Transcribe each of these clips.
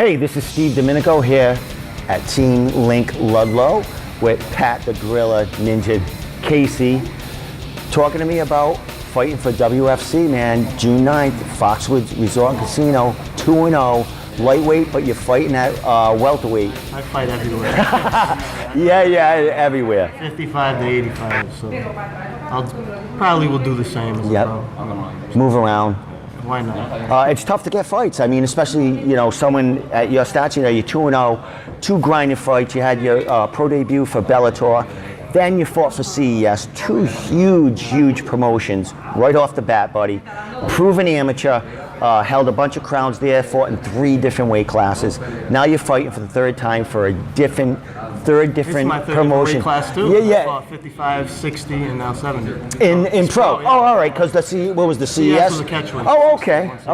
Hey, this is Steve Domenico here at Team Link Ludlow with Pat the Gorilla Ninja Casey, talking to me about fighting for WFC, man. June 9th, Foxwoods Resort and Casino, 2-0, lightweight, but you're fighting at welterweight. I fight everywhere. yeah, everywhere. 55 to 85, so I'll probably will do the same as well. Move around. Why not? It's tough to get fights. I mean, especially, someone at your stature, you're 2-0, 2 grinding fights. You had your pro debut for Bellator. Then you fought for CES, 2 huge promotions right off the bat, buddy. Proven amateur, held a bunch of crowns there, fought in 3 different weight classes. Now you're fighting for the 3rd time for a third different my third promotion. Weight class too. Yeah. I fought 55, 60, and now 70. In pro. Yeah. Oh, all right. Because what was the CES? CES was a catchweight. Oh,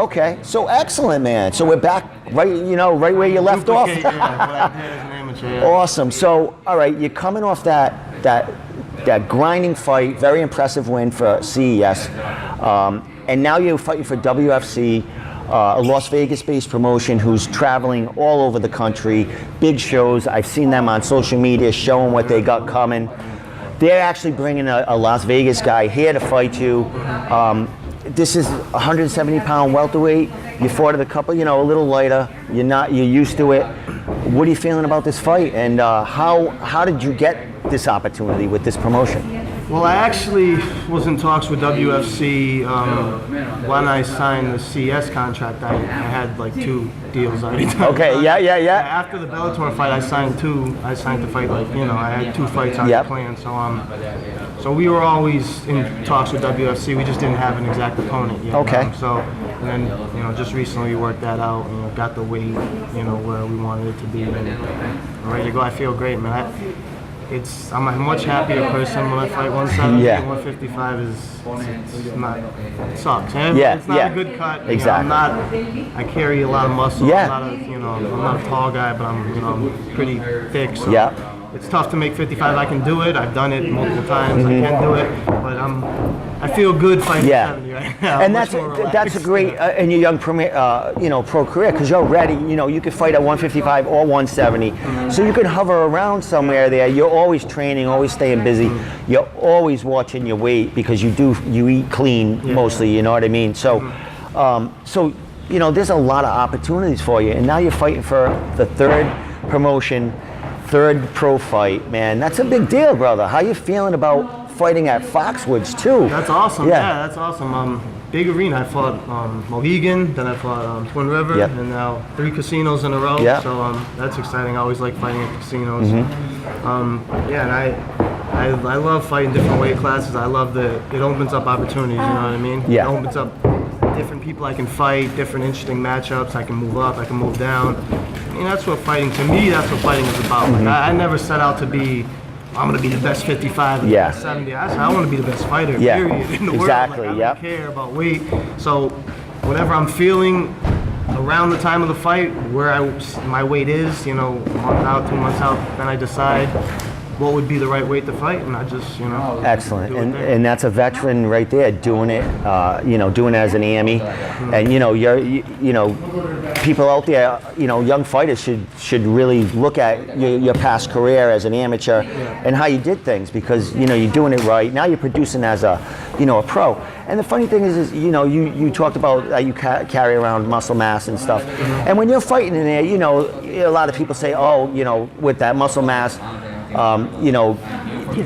okay. So excellent, man. So we're back right where you left off. Yeah, what I did as an amateur. Yeah. Awesome. So, all right, you're coming off that grinding fight, very impressive win for CES, and now you're fighting for WFC, a Las Vegas-based promotion who's traveling all over the country, big shows. I've seen them on social media showing what they got coming. They're actually bringing a Las Vegas guy here to fight you. This is 170-pound welterweight. You fought at a couple, a little lighter. You're used to it. What are you feeling about this fight, and how did you get this opportunity with this promotion? Well, I actually was in talks with WFC when I signed the CS contract. I had like 2 deals already done. Okay, yeah. After the Bellator fight, I signed to fight I had 2 fights already planned. So we were always in talks with WFC. We just didn't have an exact opponent yet. Okay. And then just recently we worked that out. Got the weight where we wanted it to be, and ready to go. I feel great, man. I'm a much happier person when I fight 170. Yeah. 155 it sucks. It's not a good cut. Exactly. I carry a lot of muscle. Yeah. I'm not a tall guy, but I'm pretty thick. So it's tough to make 55. I can do it. I've done it multiple times. I can do it, but I feel good fighting 70 right now. And that's a great in your young pro career, because you're ready. You could fight at 155 or 170, so you could hover around somewhere there. You're always training, always staying busy. You're always watching your weight because you eat clean mostly. You know what I mean? So, there's a lot of opportunities for you, and now you're fighting for the 3rd promotion, 3rd pro fight. Man, that's a big deal, brother. How you feeling about fighting at Foxwoods too? That's awesome. Yeah, that's awesome. Big arena. I fought Mohegan, then I fought Twin River, and now 3 casinos in a row. Yeah. So that's exciting. I always like fighting at casinos. And I love fighting different weight classes. I love that it opens up opportunities. You know what I mean? Yeah. It opens up different people I can fight, different interesting matchups. I can move up. I can move down. That's what fighting is about. Like, I never set out to be, I'm going to be the best 55 and 70. I want to be the best fighter, period, in the world. Like, I don't care about weight. So whatever I'm feeling around the time of the fight, where my weight is, a month out, 2 months out, then I decide what would be the right weight to fight, and I just, Excellent, and that's a veteran right there doing it, doing it as an AME, and people out there, young fighters should really look at your past career as an amateur and how you did things, because you're doing it right. Now you're producing as a pro. And the funny thing is you talked about you carry around muscle mass and stuff, and when you're fighting in there, a lot of people say, with that muscle mass,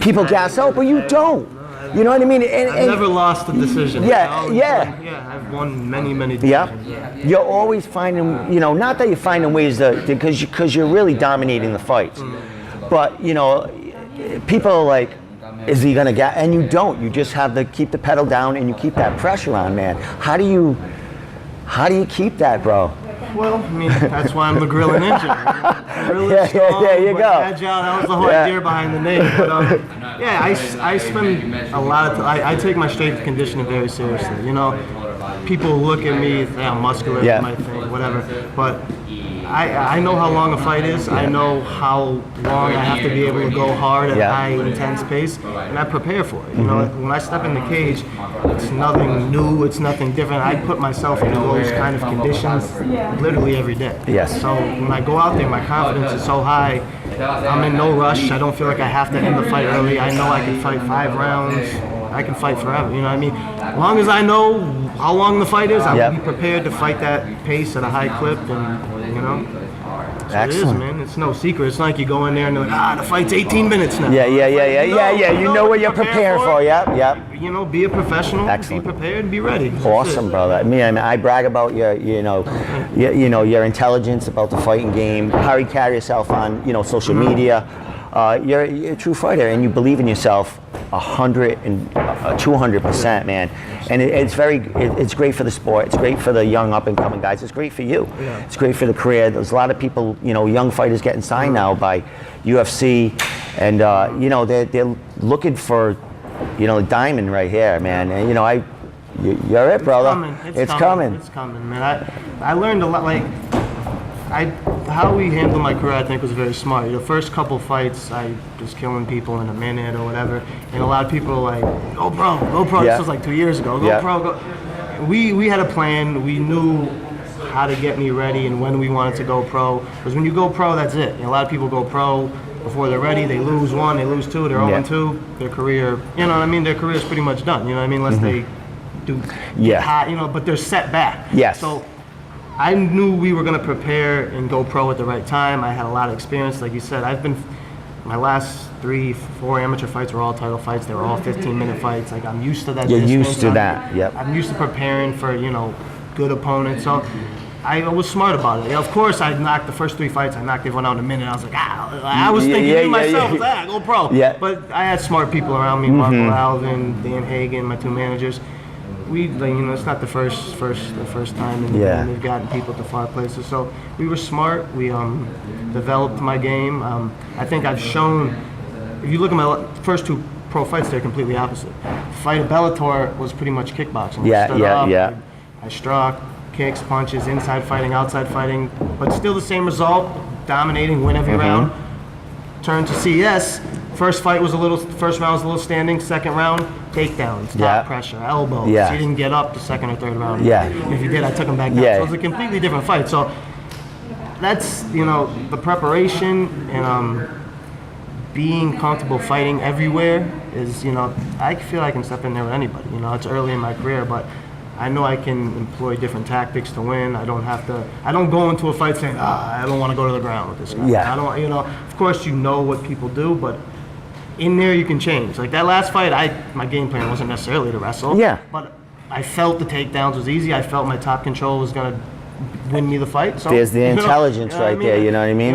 people gas out, but you don't. You know what I mean? I've never lost a decision. I've won many decisions. Yeah. You're always finding, not that you're finding ways because you're really dominating the fights. But, people are like, is he gonna get? And you don't. You just have to keep the pedal down and you keep that pressure on, man. How do you keep that, bro? Well, that's why I'm the Gorilla Ninja. Really strong, you go. Agile. That was the whole idea behind the name. But, I spend a lot of time. I take my strength conditioning very seriously. People look at me, I'm muscular, might think, whatever. But I know how long a fight is. I know how long I have to be able to go hard at high intense pace, and I prepare for it. You know, when I step in the cage, it's nothing new. It's nothing different. I put myself in those kind of conditions literally every day. Yes. So when I go out there, my confidence is so high. I'm in no rush. I don't feel like I have to end the fight early. I know I can fight 5 rounds. I can fight forever. You know what I mean? As long as I know how long the fight is, I'll be prepared to fight that pace at a high clip, and you know. So it is, man. It's no secret. It's not like you go in there and they're like, the fight's 18 minutes now. Yeah. You know what you're prepared for. Yep. You know, be a professional. Excellent. Be prepared and be ready. Awesome, brother. I brag about your, your intelligence about the fighting game, how you carry yourself on, social media. You're a true fighter, and you believe in yourself 100 and 200%, man. And it's great for the sport. It's great for the young up and coming guys. It's great for you. Yeah. It's great for the career. There's a lot of people, young fighters getting signed now by UFC, and they're looking for, the diamond right here, man. And you're it, brother. It's coming. It's coming, man. I learned a lot. How we handled my career, I think, was very smart. The first couple fights, I was killing people in a minute or whatever, and a lot of people were like, go pro. This was like 2 years ago. Go pro. We had a plan. We knew how to get me ready and when we wanted to go pro. Because when you go pro, that's it. A lot of people go pro before they're ready. They lose 1, they lose 2, they're 0-2. Their career, their career is pretty much done. Unless they do hot, but they're set back. Yes. So I knew we were going to prepare and go pro at the right time. I had a lot of experience. Like you said, my last 3-4 amateur fights were all title fights. They were all 15-minute fights. Like, I'm used to that. You're used to that, yep. I'm used to preparing for, good opponents. So I was smart about it. Of course, I knocked the first 3 fights. I knocked everyone out in a minute. I was like, I was thinking to myself, go pro. Yeah. But I had smart people around me, Marco Alvin, Dan Hagen, my 2 managers. It's not the first time, and we've gotten people to far places. So we were smart. We developed my game. I think I've shown. If you look at my first 2 pro fights, they're completely opposite. Fight at Bellator was pretty much kickboxing. I struck, kicks, punches, inside fighting, outside fighting, but still the same result: dominating, win every round. Turn to CES. First round was a little standing. Second round, takedowns, top pressure, elbows. He didn't get up the second or third round. If he did, I took him back down. So it was a completely different fight. So that's the preparation and being comfortable fighting everywhere is I feel I can step in there with anybody. It's early in my career, but I know I can employ different tactics to win. I don't go into a fight saying, I don't want to go to the ground with this guy. I don't, of course you know what people do, but in there you can change. Like that last fight, my game plan wasn't necessarily to wrestle. But I felt the takedowns was easy. I felt my top control was going to win me the fight. So there's the intelligence right there, you know what I mean?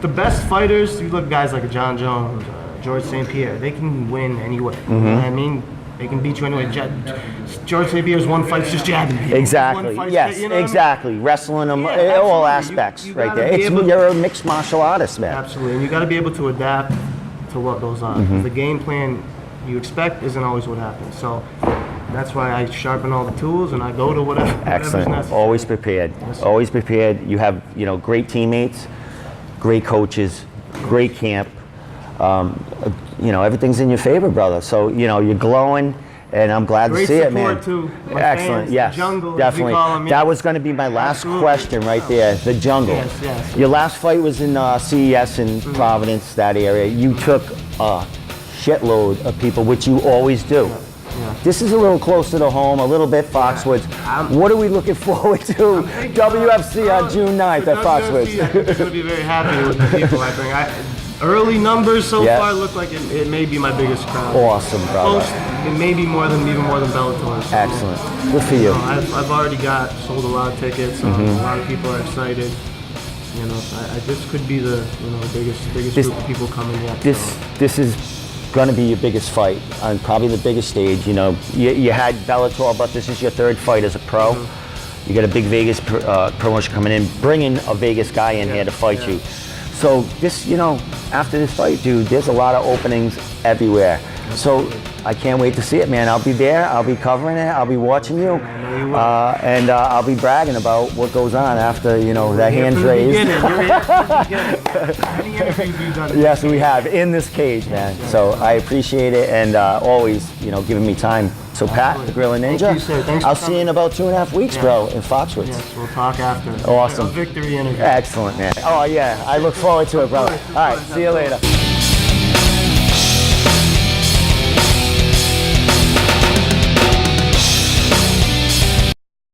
The best fighters, you look at guys like John Jones, George St. Pierre, they can win anyway. You know what I mean? They can beat you anyway. George St. Pierre's one fight's just jabbing people. Exactly. Exactly. Wrestling them, all aspects right there. You're a mixed martial artist, man. Absolutely. And you got to be able to adapt to what goes on. The game plan you expect isn't always what happens. So that's why I sharpen all the tools and I go to whatever's necessary. Always prepared. Always prepared. You have great teammates, great coaches, great camp. Everything's in your favor, brother. So you're glowing, and I'm glad to see it, man. Too. Excellent. Fans, the jungle, definitely. That was going to be my last question right there. The jungle. Yes. Your last fight was in CES in Providence, that area. You took a shitload of people, which you always do. This is a little closer to home, a little bit Foxwoods. What are we looking forward to? WFC on June 9th at Foxwoods. I'm going to be very happy with the people I bring. Early numbers so far look like it may be my biggest crowd. Awesome, brother. It may be even more than Bellator. So, excellent. Good for you. I've already sold a lot of tickets. A lot of people are excited. This could be the biggest group of people coming yet. This is going to be your biggest fight on probably the biggest stage. You had Bellator, but this is your 3rd fight as a pro. You got a big Vegas promotion coming in, bringing a Vegas guy in here to fight you. So this, after this fight, dude, there's a lot of openings everywhere. So I can't wait to see it, man. I'll be there. I'll be covering it. I'll be watching you, and I'll be bragging about what goes on after that hand's raised. Yes, we have in this cage, man. So I appreciate it, and always giving me time. So Pat, the Gorilla Ninja, Thank you, sir. Thanks I'll for see you in about 2.5 weeks, bro, in Foxwoods. Yes, we'll talk after. Awesome. A victory interview. Excellent, man. Oh yeah, I look forward to it, bro. All right, see you later.